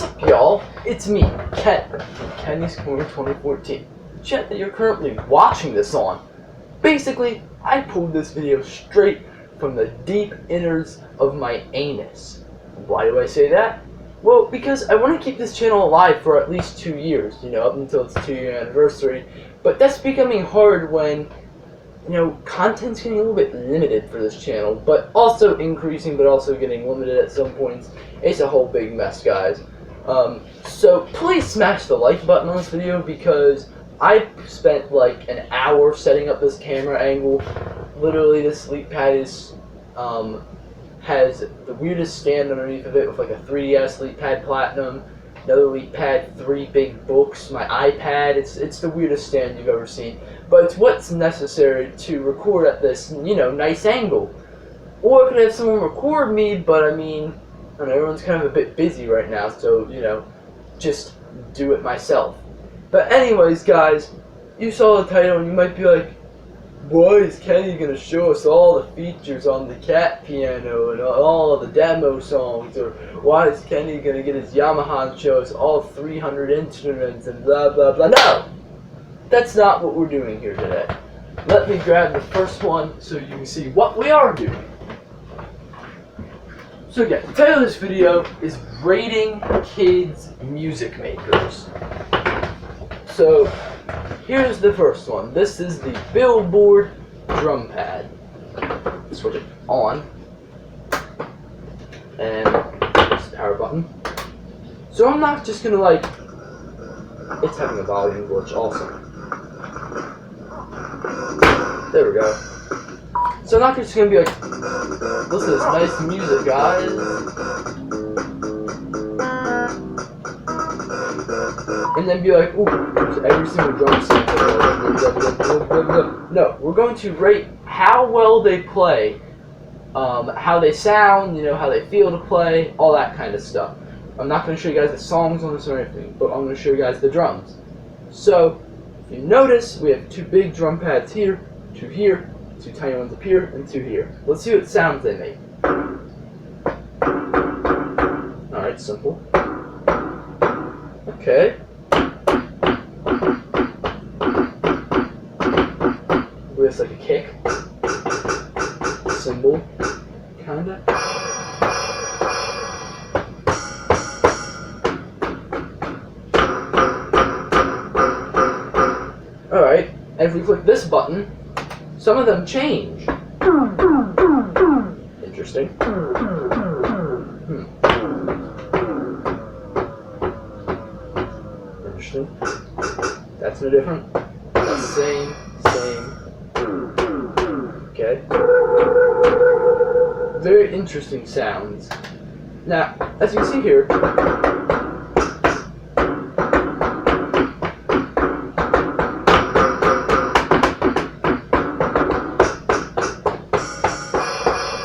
What's up, y'all? It's me, Ken, from Kenny's Corner 2014. The chat that you're currently watching this on. Basically, I pulled this video straight from the deep innards of my anus. Why do I say that? Well, because I want to keep this channel alive for at least 2 years, up until its 2-year anniversary. But that's becoming hard when, content's getting a little bit limited for this channel, but also increasing, but also getting limited at some points. It's a whole big mess, guys. So please smash the like button on this video, because I spent like an hour setting up this camera angle. Literally, this leak pad is, has the weirdest stand underneath of it with like a 3DS leak pad platinum, another leak pad, 3 big books, my iPad. It's the weirdest stand you've ever seen, but it's what's necessary to record at this, nice angle. Or I could have someone record me, but I mean, everyone's kind of a bit busy right now, so, just do it myself. But anyways, guys, you saw the title and you might be like, why is Kenny going to show us all the features on the cat piano and all of the demo songs? Or why is Kenny going to get his Yamaha and show us all 300 instruments and blah blah blah? No! That's not what we're doing here today. Let me grab the first one so you can see what we are doing. So again, the title of this video is Rating Kids Music Makers. So here's the first one. This is the Billboard drum pad. Switch it on. And there's the power button. So I'm not just gonna it's having a volume glitch also. There we go. So I'm not just gonna be like, listen to this nice music, guys. And then be like, ooh, every single drum sample. No, we're going to rate how well they play, how they sound, how they feel to play, all that kind of stuff. I'm not going to show you guys the songs on this or anything, but I'm going to show you guys the drums. So, if you notice, we have 2 big drum pads here, 2 here, 2 tiny ones up here, and 2 here. Let's see what sounds they make. Alright, simple. Okay. With like a kick, cymbal, kinda. Alright, and if we click this button, some of them change. Interesting. Interesting. That's no different. That's same. Okay. Very interesting sounds. Now, as you can see here,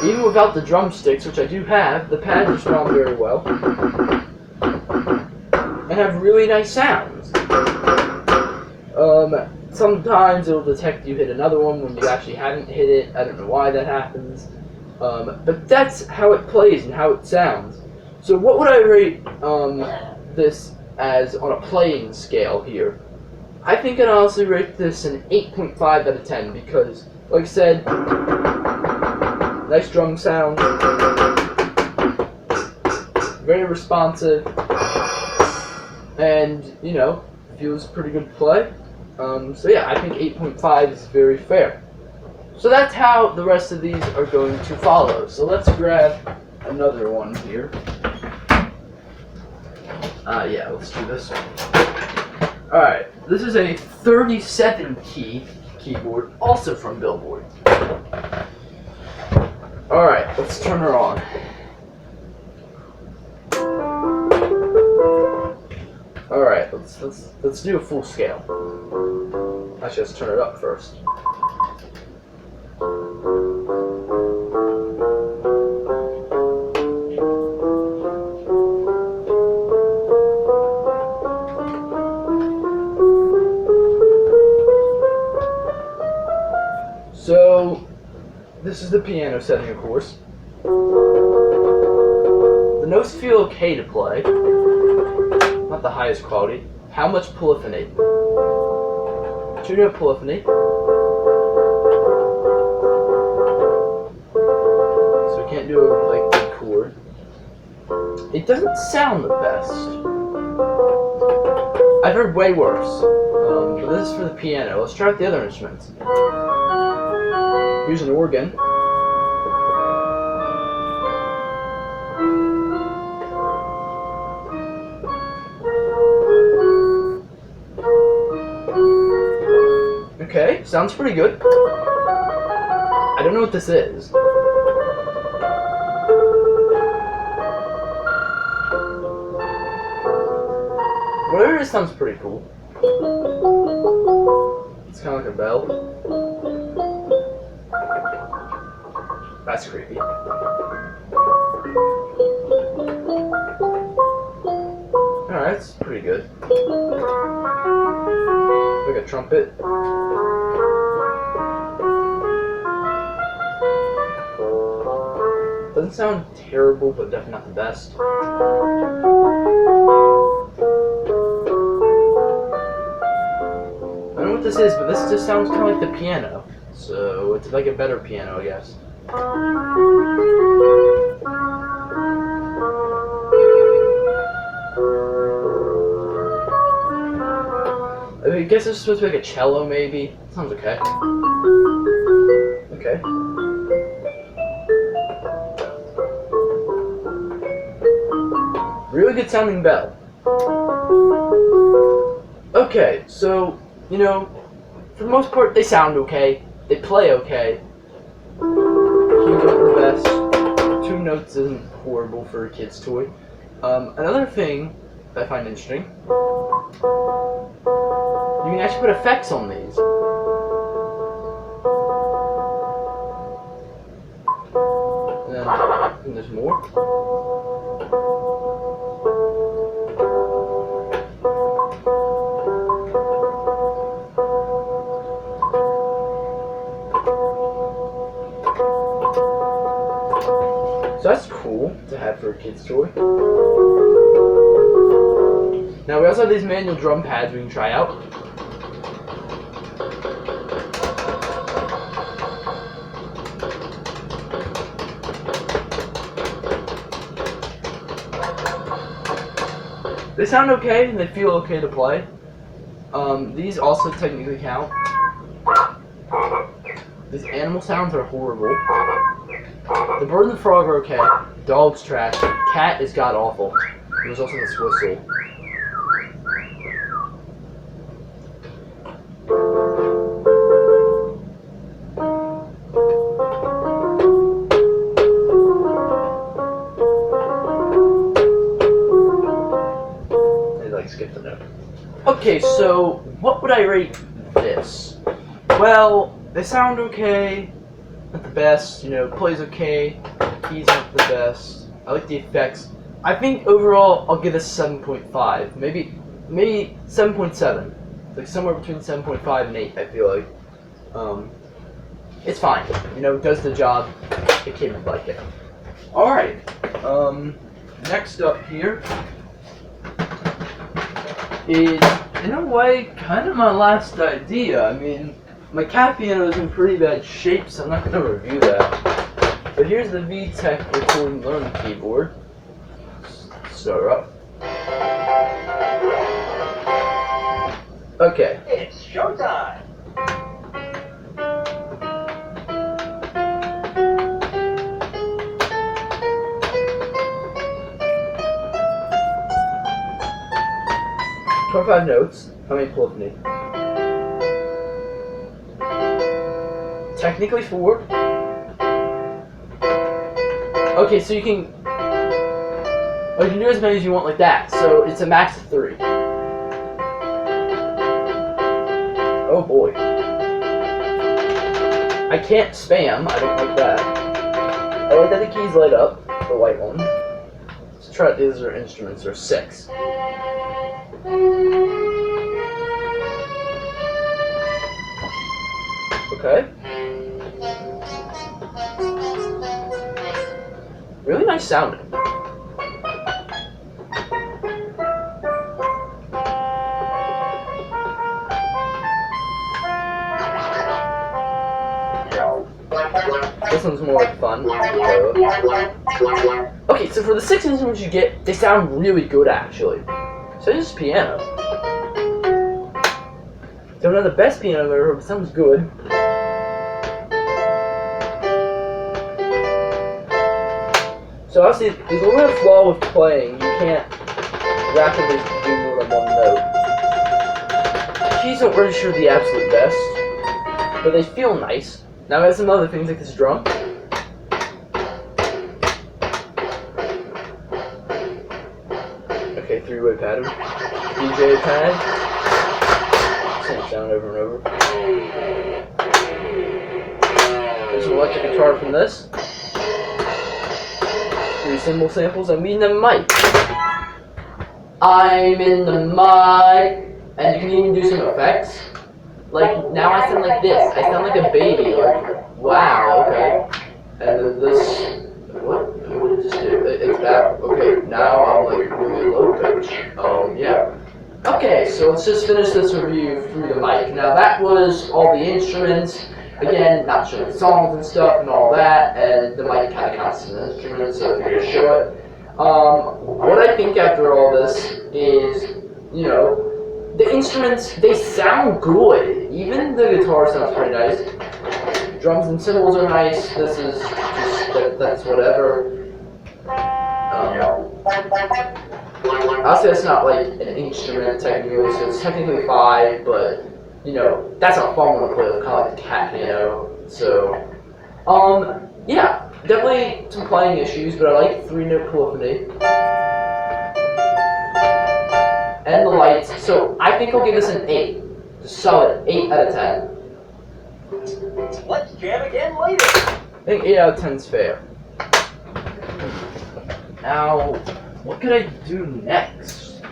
even without the drumsticks, which I do have, the pads respond very well and have really nice sounds. Sometimes it'll detect you hit another one when you actually haven't hit it. I don't know why that happens. But that's how it plays and how it sounds. So what would I rate this as on a playing scale here? I think I'd honestly rate this an 8.5 out of 10 because, like I said, nice drum sound, very responsive, and, feels pretty good to play. So yeah, I think 8.5 is very fair. So that's how the rest of these are going to follow. So let's grab another one here. Yeah, let's do this one. Alright, this is a 37 key keyboard, also from Billboard. Alright, let's turn her on. Alright, let's do a full scale. Actually, let's turn it up first. So, this is the piano setting, of course. The Most feel okay to play. Not the highest quality. How much polyphony? Should we have polyphony? So we can't do a like big chord. It doesn't sound the best. I've heard way worse. But this is for the piano. Let's try out the other instruments. Here's an organ. Okay, sounds pretty good. I don't know what this is. Whatever it is sounds pretty cool. It's kind of like a bell. That's creepy. Alright, that's pretty good. Like a trumpet. Doesn't sound terrible, but definitely not the best. I don't know what this is, but this just sounds kind of like the piano. So it's like a better piano, I guess. I guess it's supposed to be like a cello, maybe. Sounds okay. Okay. Really good sounding bell. Okay, so, you know, for the most part, they sound okay. They play okay. Keep it the best. 2 notes isn't horrible for a kid's toy. Another thing that I find interesting, you can actually put effects on these. And then, and there's more. So that's cool to have for a kid's toy. Now we also have these manual drum pads we can try out. They sound okay and they feel okay to play. These also technically count. These animal sounds are horrible. The bird and the frog are okay. Dog's trash. Cat is god awful. There's also this whistle. Skip the note. Okay, so what would I rate this? Well, they sound okay, not the best, you know, plays okay, keys aren't the best. I like the effects. I think overall I'll give this 7.5, maybe 7.7. Like somewhere between 7.5 and 8, I feel like. It's fine, you know, it does the job. The kid would like it. Alright, next up here is, in a way, kind of my last idea. I mean, my cat piano is in pretty bad shape, so I'm not going to review that. But here's the VTech recording learning keyboard. Start her up. Okay. It's showtime! 25 notes. How many polyphony? Technically 4. Okay, so you can do as many as you want like that. So it's a max of 3. Oh boy. I can't spam. I don't like that. I like that the keys light up. The white one. Let's try out these other instruments. There are 6. Okay. Really nice sounding. this one's more like fun. Okay, so for the 6 instruments you get, they sound really good actually. So this is piano. Don't know the best piano I've ever heard, but it sounds good. So obviously, there's a little flaw with playing. You can't rapidly do more than one note. Keys don't register the absolute best, but they feel nice. Now I have some other things like this drum. Okay, 3-way pattern. DJ pad. Same sound over and over. There's an electric guitar from this. 3 cymbal samples. I'm in the mic. I'm in the mic. And you can even do some effects. Like, now I sound like this. I sound like a baby. Like, wow, okay. And then this. What did this do? It's back. Okay, now I'm like really low pitch. Yeah. Okay, so let's just finish this review through the mic. Now, that was all the instruments. Again, not showing songs and stuff and all that, and the mic kind of counts as an instrument, so if you're going to show it. What I think after all this is, you know, the instruments, they sound good. Even the guitar sounds pretty nice. Drums and cymbals are nice. This is just, that's whatever. Obviously that's not like an instrument technically, so it's technically 5, but you know, that's a fun one to play with, kind of like the cat piano. So, yeah, definitely some playing issues, but I like 3-note polyphony. And the lights, so I think I'll give this an 8. Just solid 8 out of 10. Let's jam again later. I think 8 out of 10 is fair. Now, what could I do next?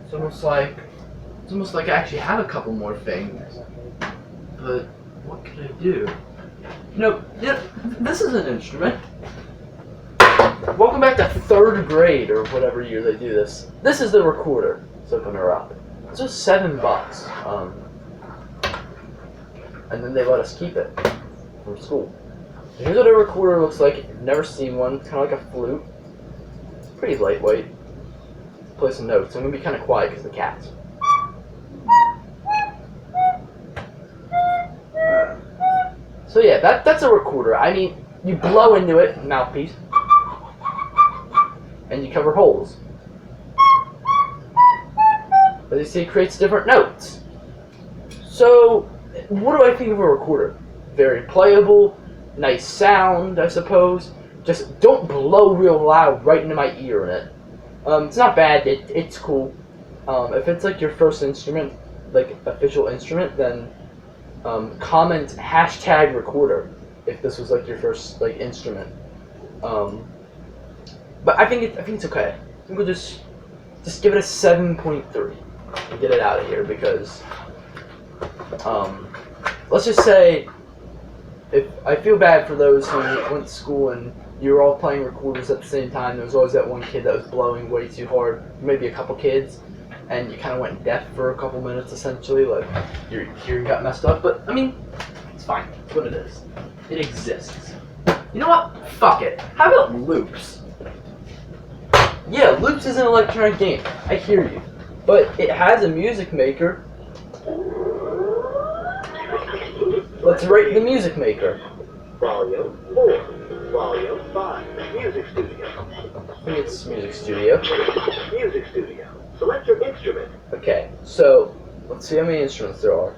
It's almost like I actually have a couple more things. But what could I do? No, yeah, this is an instrument. Welcome back to 3rd grade or whatever year they do this. This is the recorder. Let's open her up. It's just $7. And then they let us keep it from school. Here's what a recorder looks like if you've never seen one. It's kind of like a flute. It's pretty lightweight. Let's play some notes. I'm going to be kind of quiet because of the cats. So yeah, that's a recorder. I mean, you blow into it, mouthpiece, and you cover holes. As you see, it creates different notes. So, what do I think of a recorder? Very playable, nice sound, I suppose. Just don't blow real loud right into my ear in it. It's not bad, it's cool. If it's like your first instrument, like official instrument, then comment #recorder if this was like your first like instrument. But I think it's okay. I think we'll just give it a 7.3 and get it out of here because let's just say if I feel bad for those who went to school and you were all playing recorders at the same time. There was always that one kid that was blowing way too hard, maybe a couple kids, and you kind of went deaf for a couple minutes essentially, like your hearing got messed up. But I mean, it's fine. It's what it is. It exists. You know what? Fuck it. How about loops? Yeah, loops is an electronic game. I hear you. But it has a music maker. Let's rate the music maker. Volume 4. Volume 5. Music Studio. I think it's Music Studio. Music Studio. Select your instrument. Okay, so let's see how many instruments there are.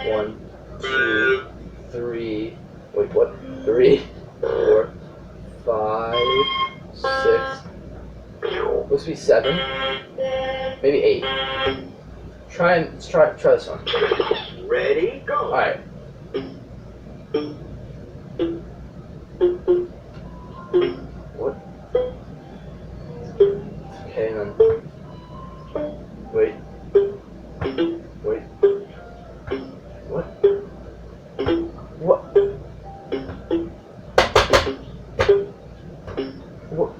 1, 2, 3. Wait, what? 3, 4, 5, 6. Supposed to be 7. Maybe 8. Let's try this one. Ready, go. Alright. What? Okay, and then. Wait. Wait. What? What? What?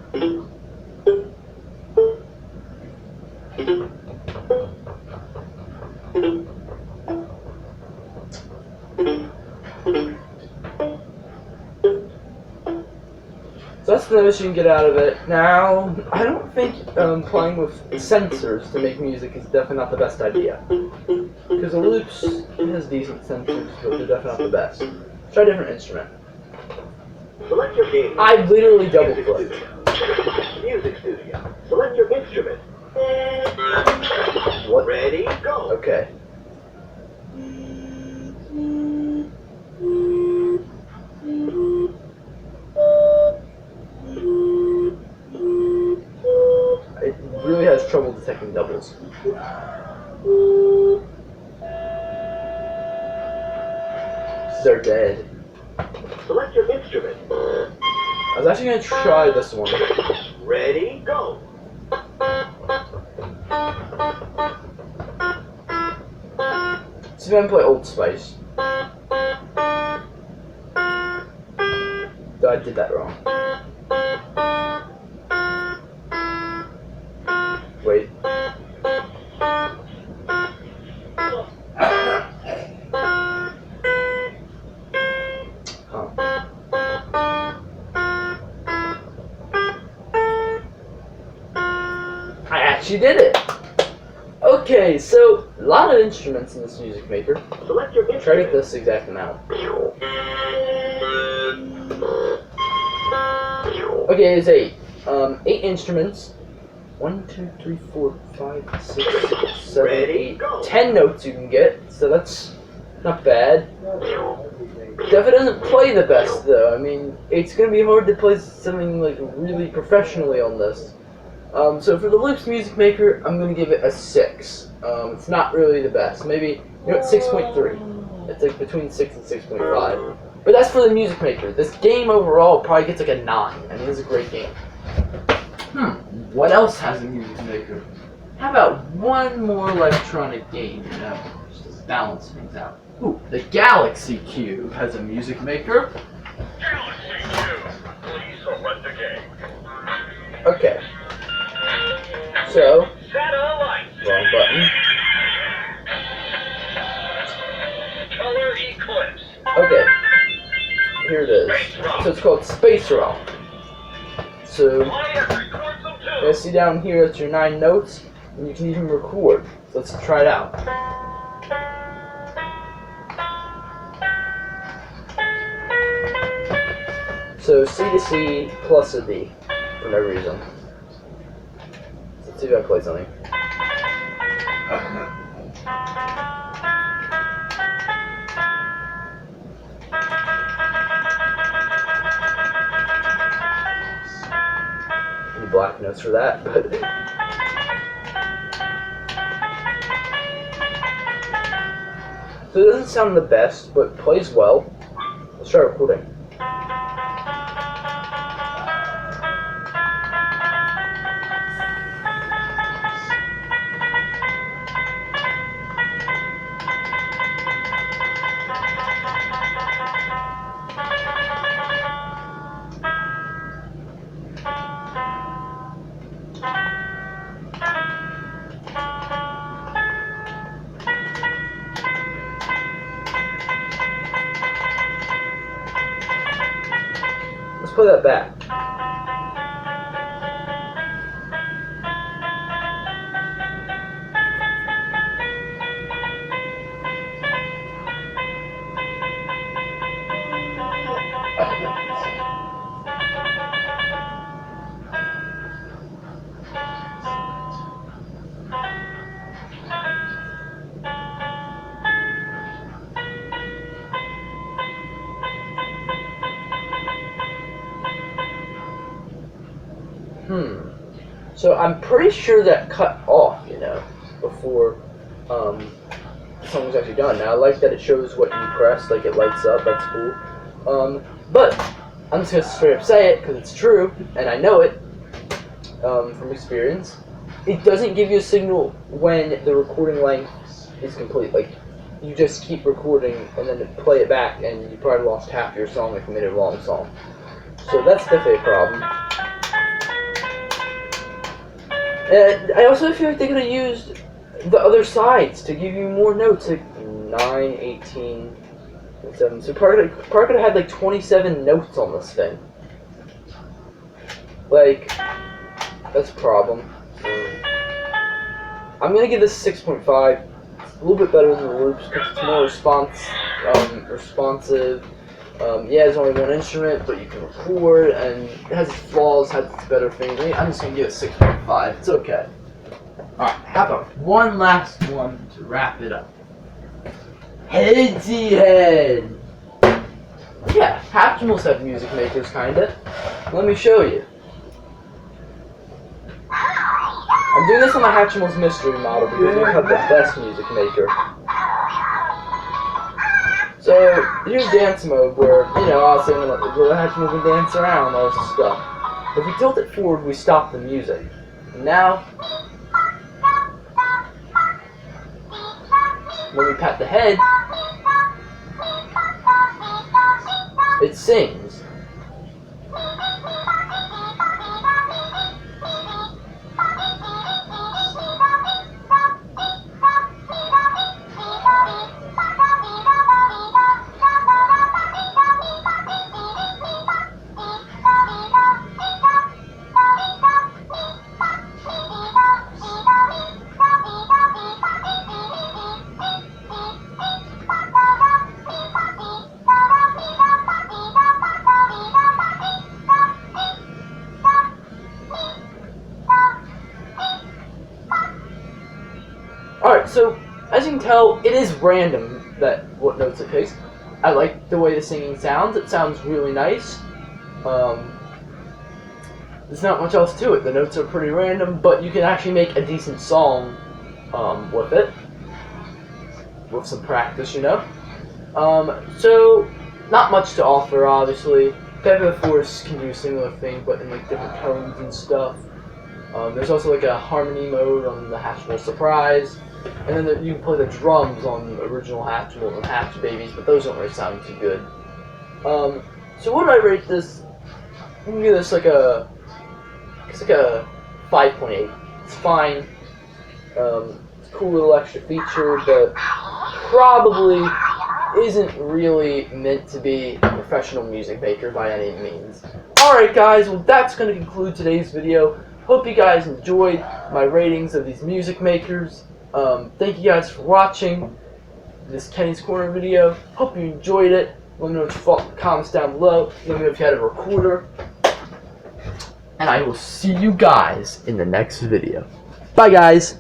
So that's the most you can get out of it. Now, I don't think playing with sensors to make music is definitely not the best idea. Because the loops has decent sensors, but they're definitely not the best. Try a different instrument. Select your game. I literally double Music clicked. Studio. Music Studio. Select your instrument. What? Ready, go. Okay. It really has trouble detecting doubles. They're dead. Select your instrument. I was actually gonna try this one. Ready, go. See if I can play Old Spice. I did that wrong. Wait. Huh. I actually did it! Okay, so a lot of instruments in this music maker. Select your Try to instrument. get this exact amount. Okay, it's 8. 8 instruments. 1, 2, 3, 4, 5, 6, 7, Ready, 8, go. 10 notes you can get, so that's not bad. Definitely doesn't play the best though. I mean, it's gonna be hard to play something like really professionally on this. So for the Loops Music Maker, I'm gonna give it a 6. It's not really the best. Maybe, you know, 6.3. It's like between 6 and 6.5. But that's for the Music Maker. This game overall probably gets like a 9. I mean, it's a great game. What else has a Music Maker? How about one more electronic game, you know, just to balance things out. Ooh, the Galaxy Cube has a Music Maker. Galaxy Cube, please select a game. Okay. So, Satellite. wrong button. Color Eclipse. Okay. Here it is. So it's called Space Realm. So, Play and record some you tunes. see down here, that's your 9 notes, and you can even record. So let's try it out. So C to C plus a D, for no reason. So let's see if I play something. Any black notes for that, but so it doesn't sound the best, but plays well. Let's try recording. Let's play that back. So I'm pretty sure that cut off, you know, before the song was actually done. Now I like that it shows what you pressed, like it lights up, that's cool. But I'm just gonna straight up say it because it's true, and I know it from experience. It doesn't give you a signal when the recording length is complete. Like, you just keep recording and then play it back, and you probably lost half your song if you made it a long song. So that's definitely a problem. And I also feel like they could have used the other sides to give you more notes, like 9, 18, and 7. So probably could have had like 27 notes on this thing. Like, that's a problem. I'm gonna give this 6.5. It's a little bit better than the loops because it's more responsive. Yeah, there's only one instrument, but you can record, and it has its flaws, has its better things. I'm just gonna give it 6.5. It's okay. Alright, how about one last one to wrap it up? Headsy Head! Yeah, Hatchimals have music makers, kinda. Let me show you. I'm doing this on my Hatchimals mystery model because we have the best music maker. So, here's dance mode where, you know, I was saying the Hatchimals can dance around and all this stuff. If we tilt it forward, we stop the music. And now, when we pat the head, it sings. Alright, so as you can tell, it is random that what notes it picks. I like the way the singing sounds. It sounds really nice. There's not much else to it. The notes are pretty random, but you can actually make a decent song with it. With some practice, you know. So, not much to offer, obviously. Feather Force can do a similar thing, but in like different tones and stuff. There's also like a harmony mode on the Hatchimal Surprise, and then you can play the drums on the original Hatchimals and Hatch Babies, but those don't really sound too good. So what do I rate this? I'm gonna give this like a 5.8. It's fine. It's a cool little extra feature, but probably isn't really meant to be a professional music maker by any means. Alright guys, well that's going to conclude today's video. Hope you guys enjoyed my ratings of these music makers. Thank you guys for watching this Kenny's Corner video. Hope you enjoyed it. Let me know what you thought in the comments down below. Let me know if you had a recorder. And I will see you guys in the next video. Bye guys!